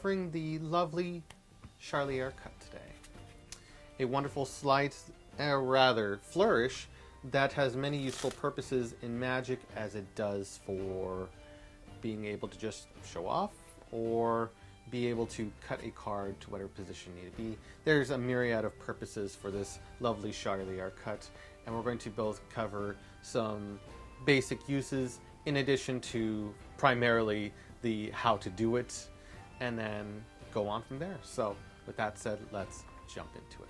Offering the lovely Charlier cut today. A wonderful slight, rather flourish, that has many useful purposes in Magic as it does for being able to just show off or be able to cut a card to whatever position you need to be. There's a myriad of purposes for this lovely Charlier cut, and we're going to both cover some basic uses in addition to primarily the how to do it, and then go on from there. So with that said, let's jump into it.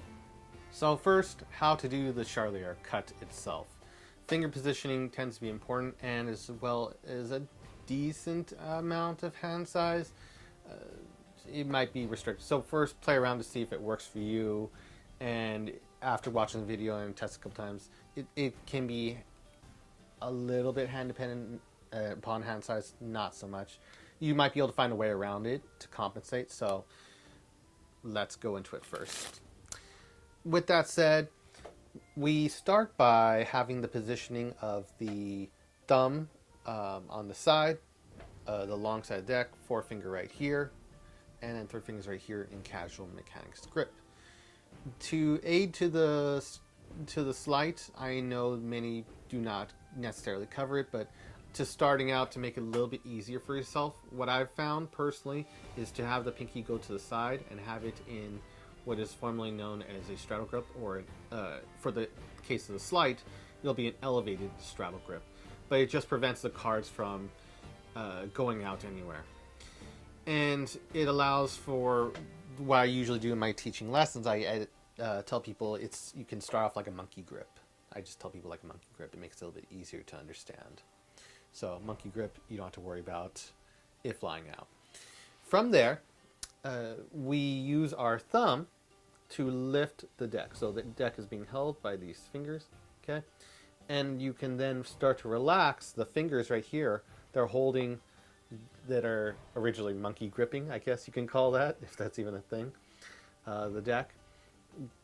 So first, how to do the Charlier cut itself. Finger positioning tends to be important, and as well as a decent amount of hand size. It might be restricted. So first, play around to see if it works for you, and after watching the video and test a couple times, it can be a little bit hand dependent upon hand size, not so much. You might be able to find a way around it to compensate, so let's go into it first. With that said, we start by having the positioning of the thumb on the side, the long side of the deck, forefinger right here, and then third finger's right here in casual mechanics grip. To aid to the sleight, I know many do not necessarily cover it, but to starting out, to make it a little bit easier for yourself, what I've found personally is to have the pinky go to the side and have it in what is formerly known as a straddle grip, or for the case of the sleight, it'll be an elevated straddle grip, but it just prevents the cards from going out anywhere. And it allows for what I usually do in my teaching lessons. I tell people you can start off like a monkey grip. I just tell people like a monkey grip. It makes it a little bit easier to understand. So monkey grip, you don't have to worry about it flying out. From there, we use our thumb to lift the deck. So the deck is being held by these fingers, okay? And you can then start to relax the fingers right here. They're holding, that are originally monkey gripping, I guess you can call that, if that's even a thing, the deck.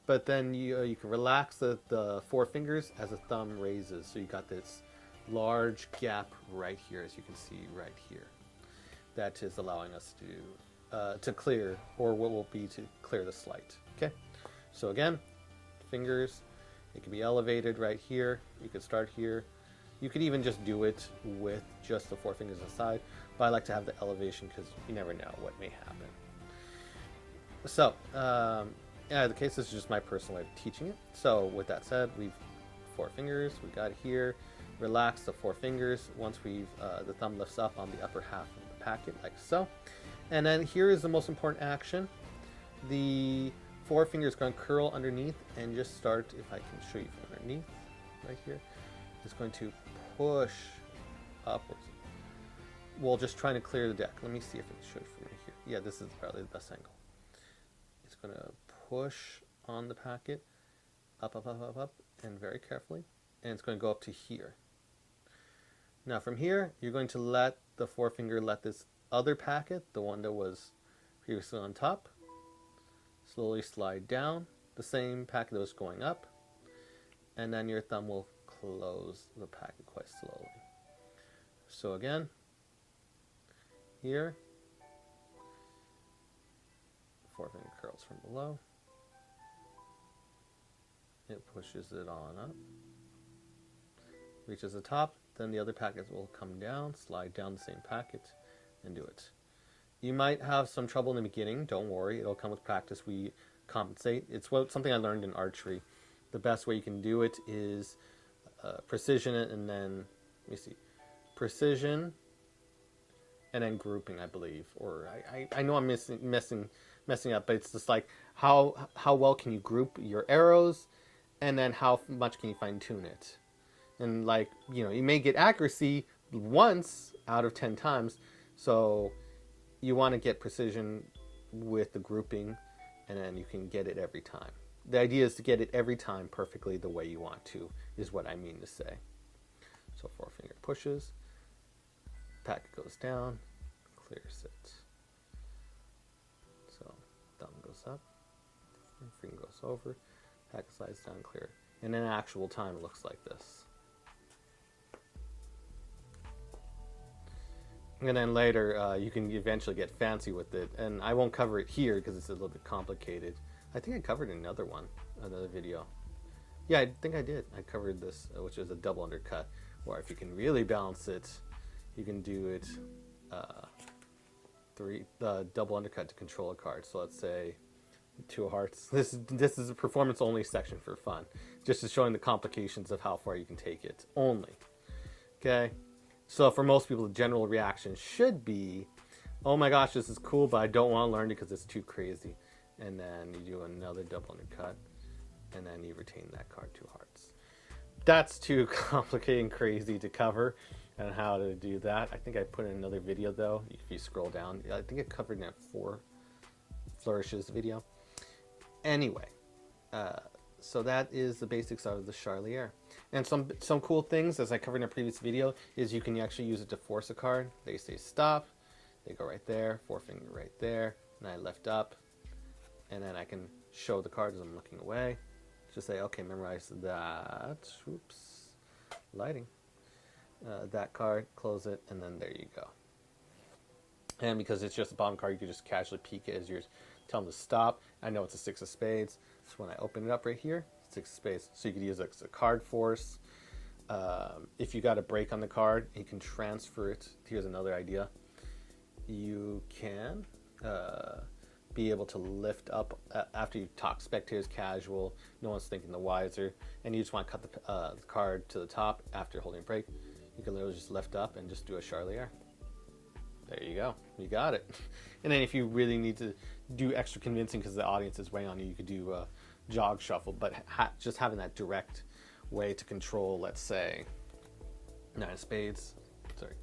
But then you can relax the four fingers as the thumb raises. So you got this large gap right here, as you can see right here. That is allowing us to clear, or what will be to clear the sleight. Okay, so again, fingers, it can be elevated right here. You could start here. You could even just do it with just the four fingers aside, but I like to have the elevation because you never know what may happen. So, the case is just my personal way of teaching it. So with that said, we've four fingers, we got here, relax the four fingers once we've, the thumb lifts up on the upper half of the packet, like so. And then here is the most important action. The four fingers going to curl underneath and just start, if I can show you from underneath, right here, it's going to push upwards. Well, just trying to clear the deck. Let me see if it shows from right here. Yeah, this is probably the best angle. It's going to push on the packet, up, and very carefully, and it's going to go up to here. Now from here, you're going to let the forefinger let this other packet, the one that was previously on top, slowly slide down, the same packet that was going up, and then your thumb will close the packet quite slowly. So again, here, forefinger curls from below. It pushes it on up, reaches the top, then the other packets will come down, slide down the same packet, and do it. You might have some trouble in the beginning, don't worry, it'll come with practice. We compensate. It's something I learned in archery. The best way you can do it is precision it, and then, let me see, precision, and then grouping, I believe. Or I know I'm messing up, but it's just like how well can you group your arrows, and then how much can you fine tune it. And like, you may get accuracy once out of 10 times, so you want to get precision with the grouping, and then you can get it every time. The idea is to get it every time perfectly the way you want to, is what I mean to say. So forefinger pushes, packet goes down, clears it. So thumb goes up, finger goes over, packet slides down, clear. And in actual time, it looks like this. And then later, you can eventually get fancy with it. And I won't cover it here because it's a little bit complicated. I think I covered another one, another video. Yeah, I think I did. I covered this, which is a double undercut, where if you can really balance it, you can do it double undercut to control a card. So let's say 2 of hearts. This is a performance only section for fun, just showing the complications of how far you can take it only. Okay, so for most people, the general reaction should be, "Oh my gosh, this is cool, but I don't want to learn because it's too crazy." And then you do another double undercut, and then you retain that card 2 hearts. That's too complicated and crazy to cover, and how to do that. I think I put in another video though. If you scroll down, I think I covered in a 4 flourishes video. Anyway, so that is the basics of the Charlier. And some cool things, as I covered in a previous video, is you can actually use it to force a card. They say stop, they go right there, forefinger right there, and I lift up, and then I can show the card as I'm looking away. Just say, okay, memorize that. Oops, lighting. That card, close it, and then there you go. And because it's just a bottom card, you can just casually peek it as you're telling them to stop. I know it's a 6 of spades, so when I open it up right here, 6 of spades. So you could use it as a card force. If you got a break on the card, you can transfer it. Here's another idea. You can be able to lift up after you talk spectators casual, no one's thinking the wiser, and you just want to cut the card to the top after holding a break. You can literally just lift up and just do a Charlier. There you go. You got it. And then if you really need to do extra convincing because the audience is weighing on you, you could do a jog shuffle. But just having that direct way to control, let's say, 9 of spades. Sorry.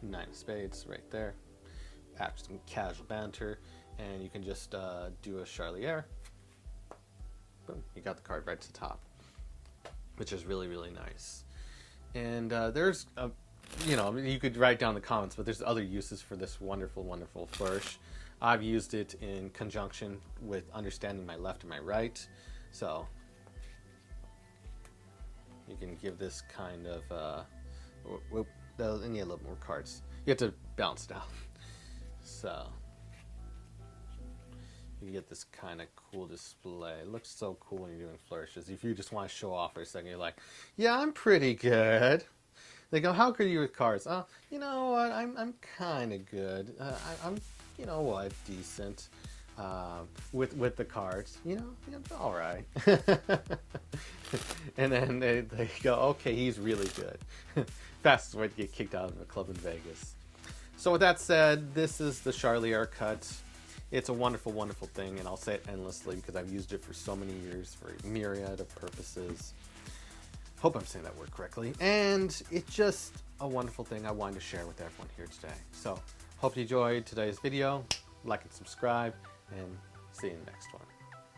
9 of spades right there. After some casual banter. And you can just do a Charlier. Boom. You got the card right to the top. Which is really, really nice. And there's you could write down the comments, but there's other uses for this wonderful, wonderful flourish. I've used it in conjunction with understanding my left and my right. So you can give this kind of, I need a little more cards. You have to bounce down. So you get this kind of cool display. It looks so cool when you're doing flourishes. If you just want to show off for a second, you're like, yeah, I'm pretty good. They go, how good are you with cards? Oh, you know what? I'm kind of good. I'm, you know what, decent with the cards. You know, all right. And then they go, okay, he's really good. Fastest way to get kicked out of a club in Vegas. So with that said, this is the Charlier cut. It's a wonderful, wonderful thing, and I'll say it endlessly because I've used it for so many years for a myriad of purposes. Hope I'm saying that word correctly. And it's just a wonderful thing I wanted to share with everyone here today. So, hope you enjoyed today's video. Like and subscribe, and see you in the next one.